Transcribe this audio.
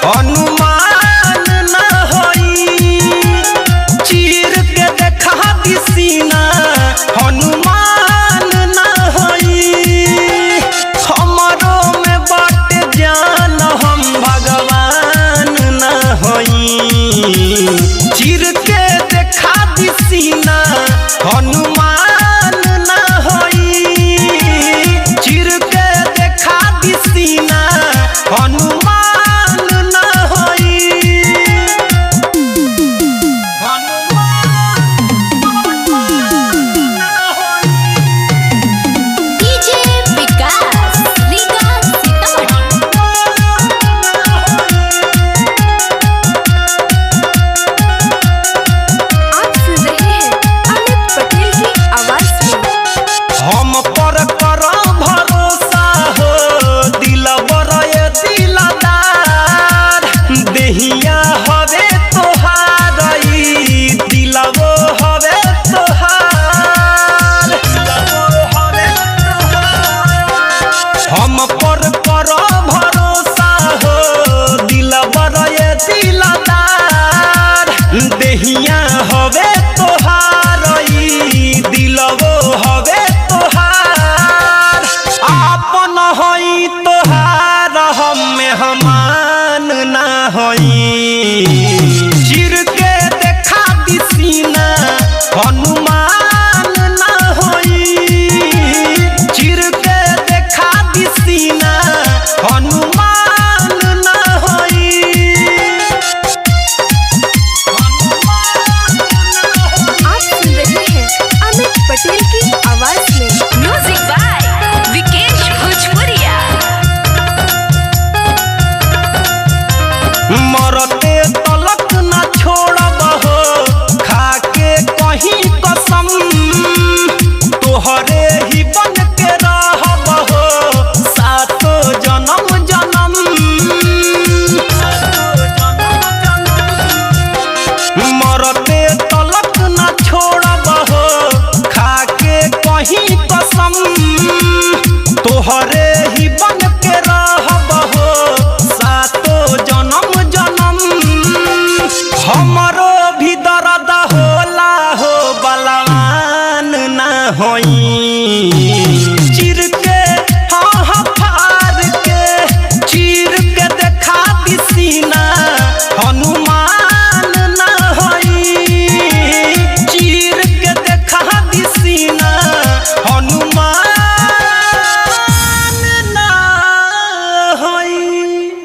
अनुमान न होई चीर के देखा दिसीना हनुमान न होई हमरो में बात जान हम भगवान न होई चीर के देखा दिसीना हनुमान न होई चीर के देखा दिसीना हनुमान हम पर कर भरोसा हो दिलबर ये दिलदार देहिया हवे तोहार दिलवो हवे तोहार आपन होई तोहार हम मेहमान ना होई चिर के देखा दिसीना हनुमान ना होई चिर के देखा दिसीना हनुमान ना होई आप सुन रहे हैं अमित पटेल की आवाज में म्यूजिक बाय विकेश भोजपुरिया। मरते तलक ना छोड़ब हो खाके कहीं कसम तोहरे ही बन के रहब हो सातो जन्म जन्म मरते तलक ना छोड़ब हो खाके कहीं कसम तोहरे ही बन के रहब हो सातो जन्म जन्म हमरो भी दर्द होला हो बलवान ना होई